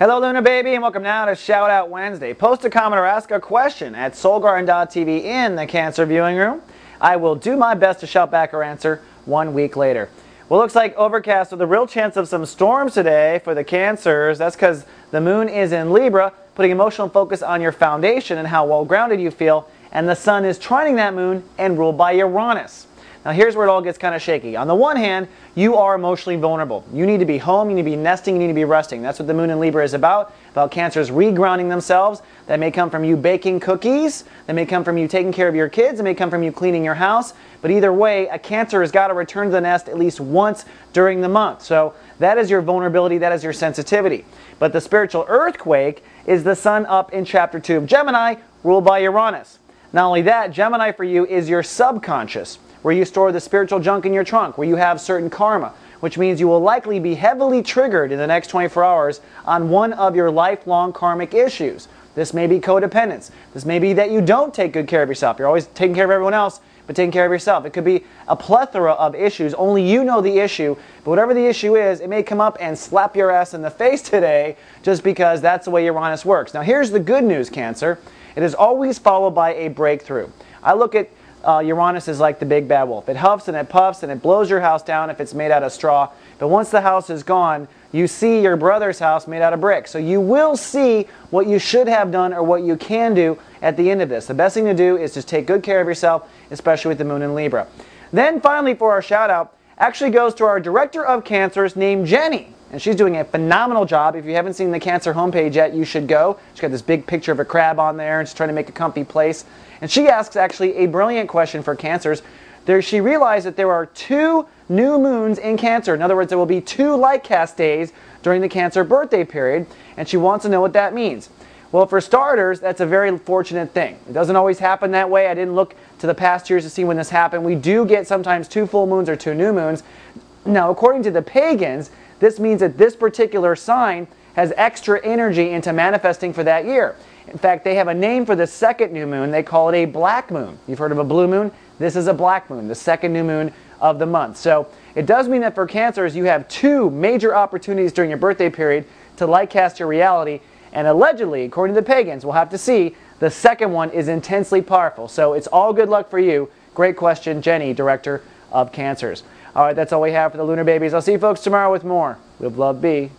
Hello Lunar Baby, and welcome now to Shout Out Wednesday. Post a comment or ask a question at soulgarden.tv in the Cancer viewing room. I will do my best to shout back or answer 1 week later. Well, looks like overcast with a real chance of some storms today for the Cancers. That's because the moon is in Libra, putting emotional focus on your foundation and how well grounded you feel, and the sun is trining that moon and ruled by Uranus. Now here's where it all gets kind of shaky. On the one hand, you are emotionally vulnerable. You need to be home, you need to be nesting, you need to be resting. That's what the moon in Libra is about Cancers regrounding themselves. That may come from you baking cookies, that may come from you taking care of your kids, it may come from you cleaning your house. But either way, a Cancer has got to return to the nest at least once during the month. So that is your vulnerability, that is your sensitivity. But the spiritual earthquake is the sun up in chapter 2 of Gemini, ruled by Uranus. Not only that, Gemini for you is your subconscious, where you store the spiritual junk in your trunk, where you have certain karma, which means you will likely be heavily triggered in the next 24 hours on one of your lifelong karmic issues. This may be codependence. This may be that you don't take good care of yourself. You're always taking care of everyone else, but taking care of yourself. It could be a plethora of issues. Only you know the issue, but whatever the issue is, it may come up and slap your ass in the face today just because that's the way Uranus works. Now here's the good news, Cancer. It is always followed by a breakthrough. I look at Uranus is like the big bad wolf. It huffs and it puffs and it blows your house down if it's made out of straw. But once the house is gone, you see your brother's house made out of brick. So you will see what you should have done or what you can do at the end of this. The best thing to do is just take good care of yourself, especially with the moon in Libra. Then finally for our shout out, actually goes to our director of Cancers named Jenny. And she's doing a phenomenal job. If you haven't seen the Cancer homepage yet, you should go. She's got this big picture of a crab on there, and she's trying to make a comfy place. And she asks actually a brilliant question for Cancers. She realized that there are 2 new moons in Cancer. In other words, there will be 2 light cast days during the Cancer birthday period, and she wants to know what that means. Well, for starters, that's a very fortunate thing. It doesn't always happen that way. I didn't look to the past years to see when this happened. We do get sometimes 2 full moons or 2 new moons. Now, according to the pagans, this means that this particular sign has extra energy into manifesting for that year. In fact, they have a name for the second new moon. They call it a black moon. You've heard of a blue moon? This is a black moon, the second new moon of the month. So it does mean that for Cancers, you have 2 major opportunities during your birthday period to light cast your reality. And allegedly, according to the pagans, we'll have to see, the second one is intensely powerful. So it's all good luck for you. Great question, Jenny, director of Cancers. All right, that's all we have for the Lunar Babies. I'll see you folks tomorrow with more. Live, love, be.